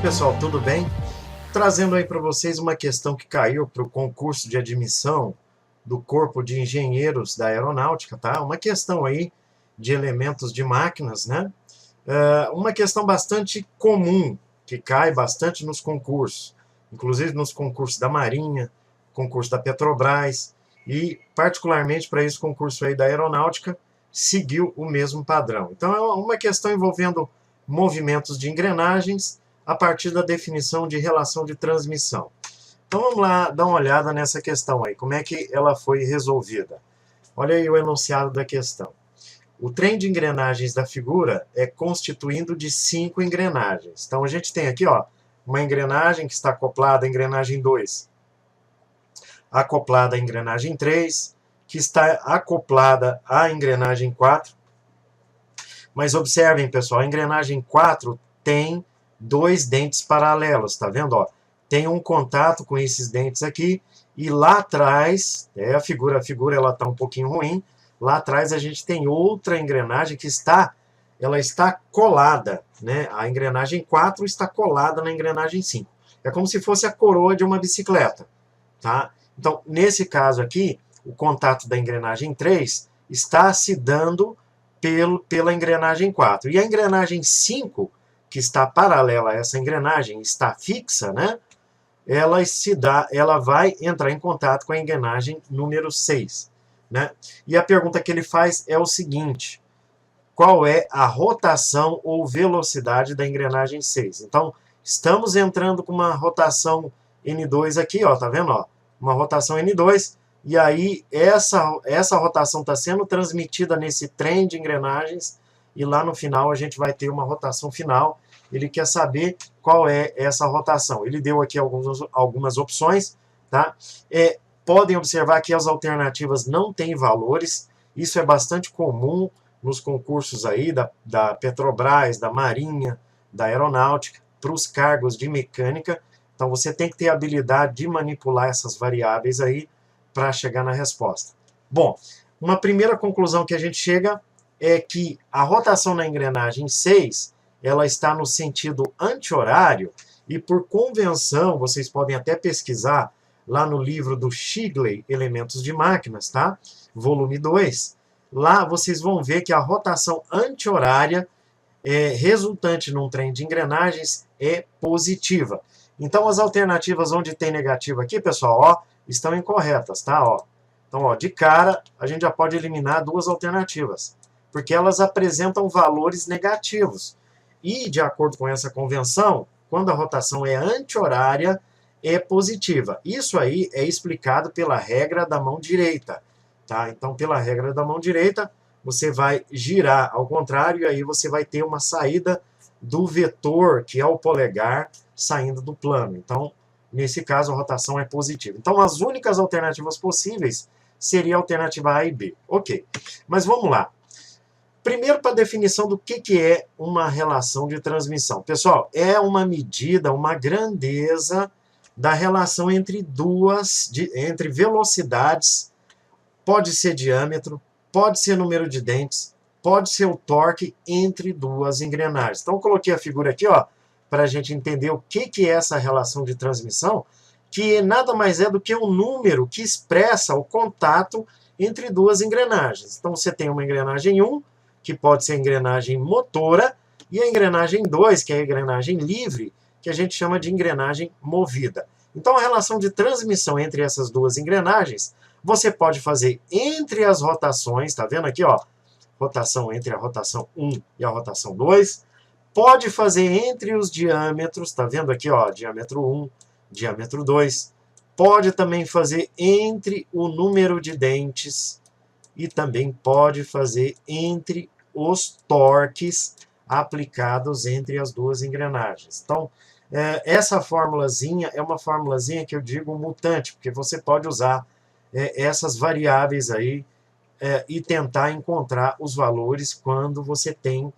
pessoal, tudo bem? Trazendo aí para vocês uma questão que caiu para o concurso de admissão do Corpo de Engenheiros da Aeronáutica, tá? Uma questão aí de elementos de máquinas, né? Uma questão bastante comum, que cai bastante nos concursos, inclusive nos concursos da Marinha, concurso da Petrobras, e particularmente para esse concurso aí da Aeronáutica, seguiu o mesmo padrão. Então é uma questão envolvendo movimentos de engrenagens a partir da definição de relação de transmissão. Então vamos lá dar uma olhada nessa questão aí, como é que ela foi resolvida. Olha aí o enunciado da questão. O trem de engrenagens da figura é constituindo de 5 engrenagens. Então a gente tem aqui, ó, uma engrenagem que está acoplada à engrenagem 2, acoplada à engrenagem 3, que está acoplada à engrenagem 4. Mas observem, pessoal, a engrenagem 4 tem 2 dentes paralelos, tá vendo? Ó, tem um contato com esses dentes aqui, e lá atrás, a figura ela está um pouquinho ruim, lá atrás a gente tem outra engrenagem que ela está colada, né? A engrenagem 4 está colada na engrenagem 5. É como se fosse a coroa de uma bicicleta, tá? Então, nesse caso aqui, o contato da engrenagem 3 está se dando pela engrenagem 4. E a engrenagem 5, que está paralela a essa engrenagem, está fixa, né? Ela vai entrar em contato com a engrenagem número 6. Né? E a pergunta que ele faz é o seguinte: qual é a rotação ou velocidade da engrenagem 6? Então, estamos entrando com uma rotação N2 aqui, ó, tá vendo? Ó? Uma rotação N2, e aí essa rotação está sendo transmitida nesse trem de engrenagens, e lá no final a gente vai ter uma rotação final. Ele quer saber qual é essa rotação. Ele deu aqui algumas opções, tá? Podem observar que as alternativas não têm valores. Isso é bastante comum nos concursos aí da Petrobras, da Marinha, da Aeronáutica, para os cargos de mecânica. Então você tem que ter a habilidade de manipular essas variáveis aí para chegar na resposta. Bom, uma primeira conclusão que a gente chega é que a rotação na engrenagem 6, ela está no sentido anti-horário, e por convenção, vocês podem até pesquisar lá no livro do Shigley, Elementos de Máquinas, tá? Volume 2. Lá vocês vão ver que a rotação anti-horária resultante num trem de engrenagens é positiva. Então as alternativas onde tem negativa aqui, pessoal, ó, estão incorretas, tá? Ó. Então, ó, de cara, a gente já pode eliminar 2 alternativas, porque elas apresentam valores negativos. E, de acordo com essa convenção, quando a rotação é anti-horária, é positiva. Isso aí é explicado pela regra da mão direita, tá? Então, pela regra da mão direita, você vai girar ao contrário, e aí você vai ter uma saída do vetor, que é o polegar, saindo do plano. Então, nesse caso, a rotação é positiva. Então, as únicas alternativas possíveis seria a alternativa A e B. Ok, mas vamos lá. Primeiro, para a definição do que é uma relação de transmissão. Pessoal, é uma medida, uma grandeza da relação entre entre velocidades, pode ser diâmetro, pode ser número de dentes, pode ser o torque entre 2 engrenagens. Então, eu coloquei a figura aqui, ó, para a gente entender o que é essa relação de transmissão, que nada mais é do que um número que expressa o contato entre 2 engrenagens. Então, você tem uma engrenagem 1, que pode ser a engrenagem motora, e a engrenagem 2, que é a engrenagem livre, que a gente chama de engrenagem movida. Então, a relação de transmissão entre essas 2 engrenagens, você pode fazer entre as rotações, tá vendo aqui, ó, rotação entre a rotação 1 e a rotação 2, pode fazer entre os diâmetros, tá vendo aqui, ó, diâmetro 1, diâmetro 2, pode também fazer entre o número de dentes, e também pode fazer entre os torques aplicados entre as 2 engrenagens. Então, essa formulazinha é uma formulazinha que eu digo mutante, porque você pode usar essas variáveis aí e tentar encontrar os valores quando você tem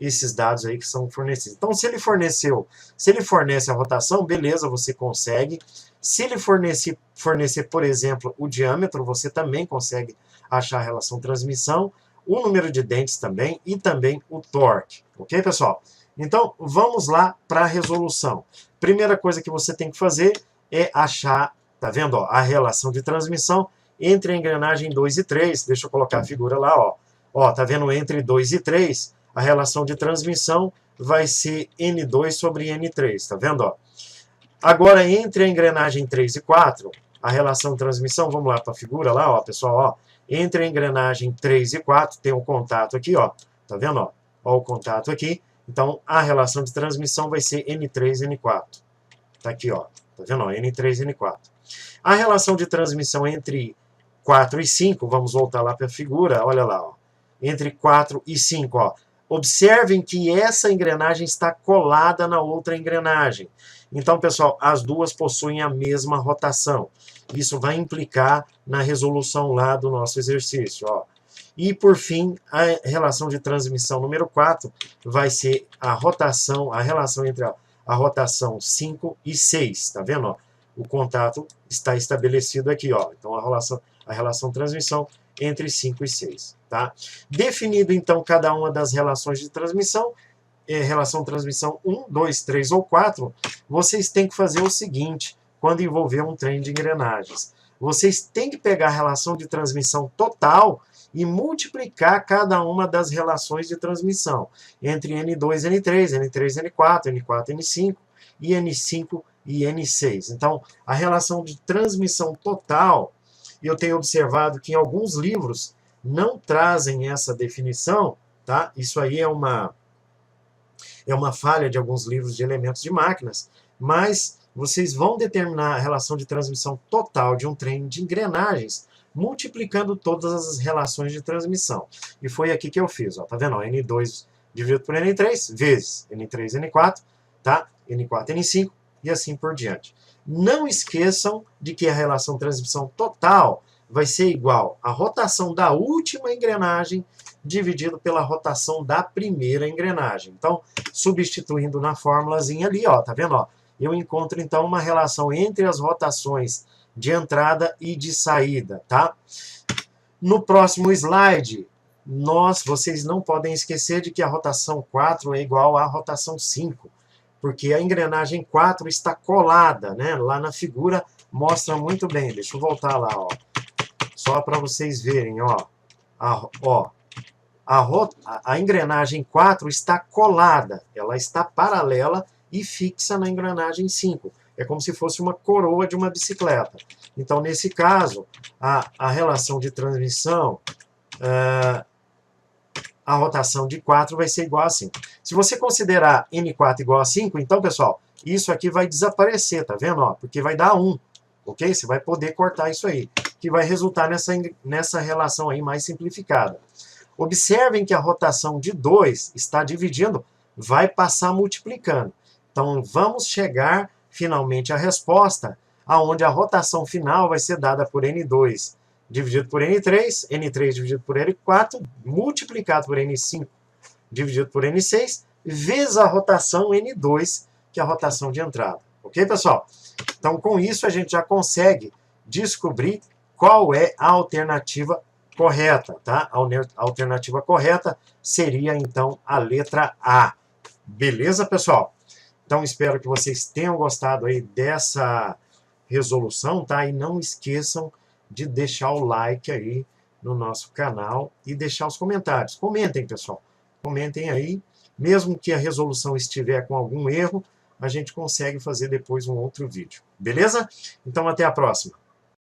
esses dados aí que são fornecidos. Então, se ele fornece a rotação, beleza, você consegue. Se ele fornecer, por exemplo, o diâmetro, você também consegue achar a relação transmissão, o número de dentes também, e também o torque. Ok, pessoal? Então, vamos lá para a resolução. Primeira coisa que você tem que fazer é achar, tá vendo, ó, a relação de transmissão entre a engrenagem 2 e 3. Deixa eu colocar a figura lá, ó. Ó, tá vendo, entre 2 e 3, a relação de transmissão vai ser N2 sobre N3, tá vendo, ó? Agora, entre a engrenagem 3 e 4, a relação de transmissão, vamos lá para a figura lá, ó, pessoal, ó. Entre a engrenagem 3 e 4, tem um contato aqui, ó. Tá vendo, ó? Ó o contato aqui. Então, a relação de transmissão vai ser N3, N4. Tá aqui, ó. Tá vendo, ó? N3, N4. A relação de transmissão entre 4 e 5, vamos voltar lá para a figura, olha lá, ó. Entre 4 e 5, ó. Observem que essa engrenagem está colada na outra engrenagem. Então, pessoal, as duas possuem a mesma rotação. Isso vai implicar na resolução lá do nosso exercício, ó. E, por fim, a relação de transmissão número 4 vai ser a relação entre a rotação 5 e 6, tá vendo? Ó? O contato está estabelecido aqui, ó. Então, a relação de transmissão entre 5 e 6, tá? Definido, então, cada uma das relações de transmissão, relação de transmissão 1, 2, 3 ou 4, vocês têm que fazer o seguinte, quando envolver um trem de engrenagens. Vocês têm que pegar a relação de transmissão total e multiplicar cada uma das relações de transmissão entre N2 e N3, N3 N4, N4 N5 e N5 e N6. Então, a relação de transmissão total, eu tenho observado que em alguns livros não trazem essa definição, tá? Isso aí é uma falha de alguns livros de elementos de máquinas, mas vocês vão determinar a relação de transmissão total de um trem de engrenagens multiplicando todas as relações de transmissão. E foi aqui que eu fiz, ó, tá vendo? Ó, N2 dividido por N3 vezes N3, N4, tá? N4, N5 e assim por diante. Não esqueçam de que a relação de transmissão total vai ser igual à rotação da última engrenagem dividido pela rotação da primeira engrenagem. Então, substituindo na formulazinha ali, ó, tá vendo? Ó, eu encontro, então, uma relação entre as rotações de entrada e de saída, tá? No próximo slide, vocês não podem esquecer de que a rotação 4 é igual à rotação 5, porque a engrenagem 4 está colada, né? Lá na figura mostra muito bem. Deixa eu voltar lá, ó. Só para vocês verem, ó. A engrenagem 4 está colada, ela está paralela e fixa na engrenagem 5. É como se fosse uma coroa de uma bicicleta. Então, nesse caso, a relação de transmissão, a rotação de 4 vai ser igual a 5. Se você considerar N4 igual a 5, então, pessoal, isso aqui vai desaparecer, tá vendo? Ó, porque vai dar 1, ok? Você vai poder cortar isso aí, que vai resultar nessa relação aí mais simplificada. Observem que a rotação de 2 está dividindo, vai passar multiplicando. Então, vamos chegar finalmente à resposta, aonde a rotação final vai ser dada por N2 dividido por N3, N3 dividido por N4, multiplicado por N5 dividido por N6, vezes a rotação N2, que é a rotação de entrada. Ok, pessoal? Então, com isso, a gente já consegue descobrir qual é a alternativa correta, tá? A alternativa correta seria, então, a letra A. Beleza, pessoal? Então, espero que vocês tenham gostado aí dessa resolução, tá? E não esqueçam de deixar o like aí no nosso canal e deixar os comentários. Comentem, pessoal. Comentem aí. Mesmo que a resolução estiver com algum erro, a gente consegue fazer depois um outro vídeo. Beleza? Então, até a próxima.